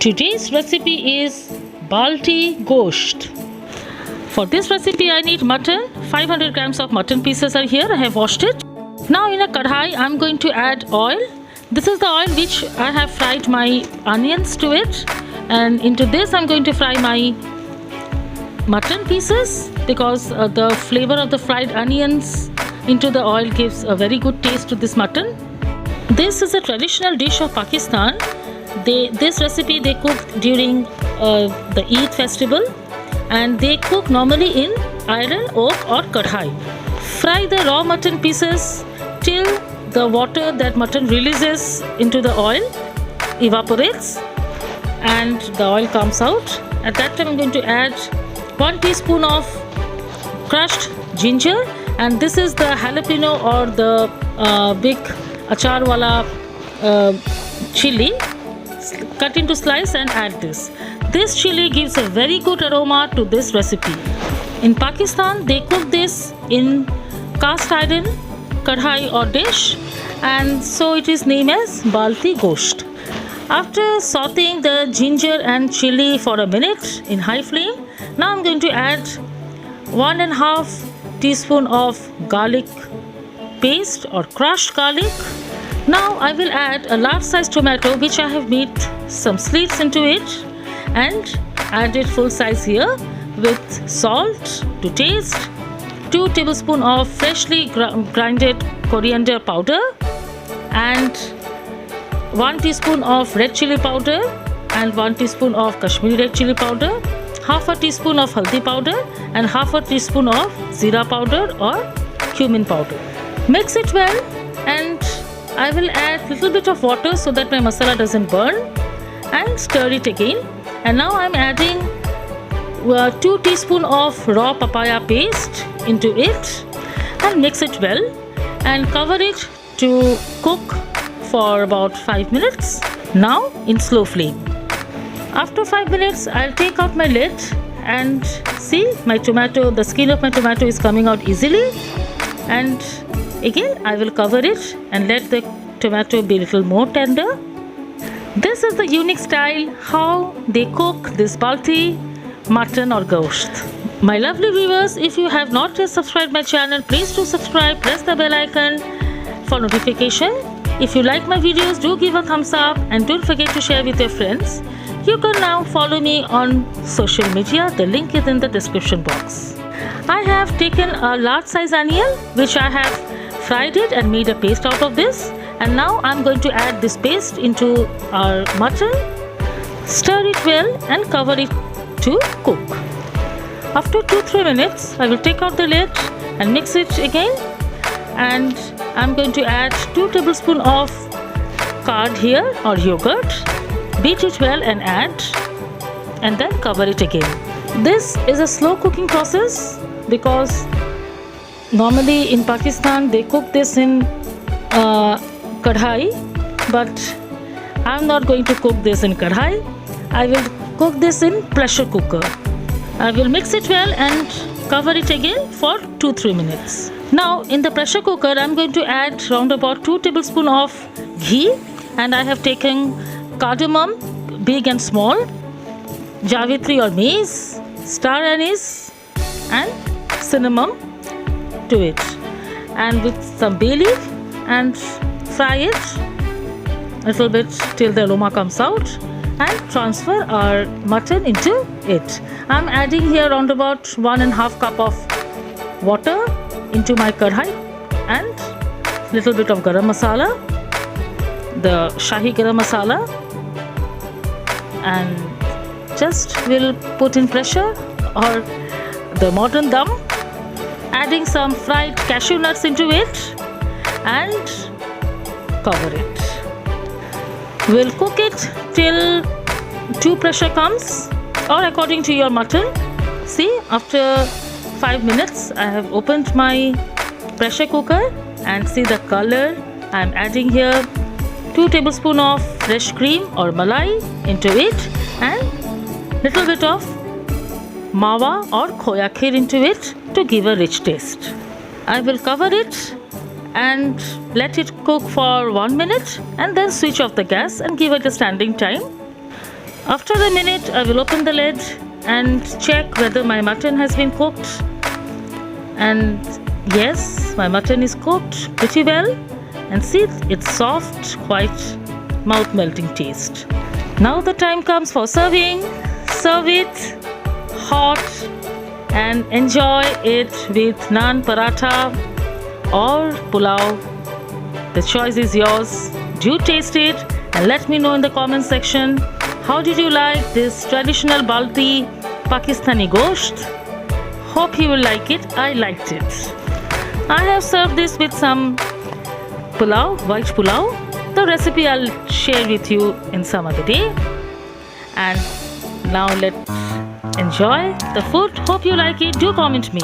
Today's recipe is Balti Gosht. For this recipe I need mutton. 500 grams of mutton pieces are here. I have washed it. Now in a kadhai I am going to add oil. This is the oil which I have fried my onions to it, and into this I am going to fry my mutton pieces because the flavor of the fried onions into the oil gives a very good taste to this mutton. This is a traditional dish of Pakistan. This recipe they cook during the Eid festival, and they cook normally in iron, oak or kadhai. Fry the raw mutton pieces till the water that mutton releases into the oil evaporates and the oil comes out. At that time I'm going to add 1 teaspoon of crushed ginger, and this is the jalapeno or the big achar wala chili. Cut into slice and add this. This chili gives a very good aroma to this recipe. In Pakistan they cook this in cast iron kadhai or dish, and so it is named as Balti Gosht. After sauteing the ginger and chili for a minute in high flame, now I'm going to add 1.5 teaspoon of garlic paste or crushed garlic. Now I will add a large size tomato which I have made some slits into it, and add it full size here with salt to taste, 2 tablespoons of freshly grinded coriander powder, and 1 teaspoon of red chili powder, and 1 teaspoon of Kashmiri red chili powder, half a teaspoon of haldi powder, and half a teaspoon of zira powder or cumin powder. Mix it well, and I will add little bit of water so that my masala doesn't burn, and stir it again. And now I am adding 2 teaspoons of raw papaya paste into it, and mix it well and cover it to cook for about 5 minutes. Now in slow flame. After 5 minutes I'll take out my lid and see my tomato, the skin of my tomato is coming out easily, and again I will cover it and let the tomato be a little more tender. This is the unique style how they cook this Balti mutton or gosht. My lovely viewers, if you have not yet subscribed my channel, please do subscribe, press the bell icon for notification. If you like my videos, do give a thumbs up and don't forget to share with your friends. You can now follow me on social media. The link is in the description box. I have taken a large size onion which I have fried it and made a paste out of this, and now I'm going to add this paste into our mutton, stir it well and cover it to cook. After 2-3 minutes I will take out the lid and mix it again, and I'm going to add 2 tablespoons of curd here or yogurt, beat it well and add, and then cover it again. This is a slow cooking process because normally in Pakistan they cook this in kadhai, but I'm not going to cook this in kadhai. I will cook this in pressure cooker. I will mix it well and cover it again for 2-3 minutes. Now in the pressure cooker I'm going to add round about 2 tablespoons of ghee, and I have taken cardamom, big and small, javitri or maize, star anise and cinnamon to it, and with some bay leaf, and fry it a little bit till the aroma comes out, and transfer our mutton into it. I'm adding here around about 1.5 cup of water into my kadhai, and little bit of garam masala, the shahi garam masala, and just will put in pressure or the modern dum, adding some fried cashew nuts into it and cover it. We'll cook it till 2 pressure comes, or according to your mutton. See, after 5 minutes I have opened my pressure cooker and see the color. I am adding here 2 tablespoons of fresh cream or malai into it, and little bit of mawa or khoya kheer into it to give a rich taste. I will cover it and let it cook for 1 minute and then switch off the gas and give it a standing time. After a minute, I will open the lid and check whether my mutton has been cooked. And yes, my mutton is cooked pretty well. And see, it's soft, quite mouth-melting taste. Now the time comes for serving. Serve it hot and enjoy it with naan, paratha or pulao. The choice is yours. Do taste it and let me know in the comment section. How did you like this traditional Balti Pakistani Gosht? Hope you will like it. I liked it. I have served this with some pulao, white pulao. The recipe I'll share with you in some other day. And now let's enjoy the food. Hope you like it. Do comment me.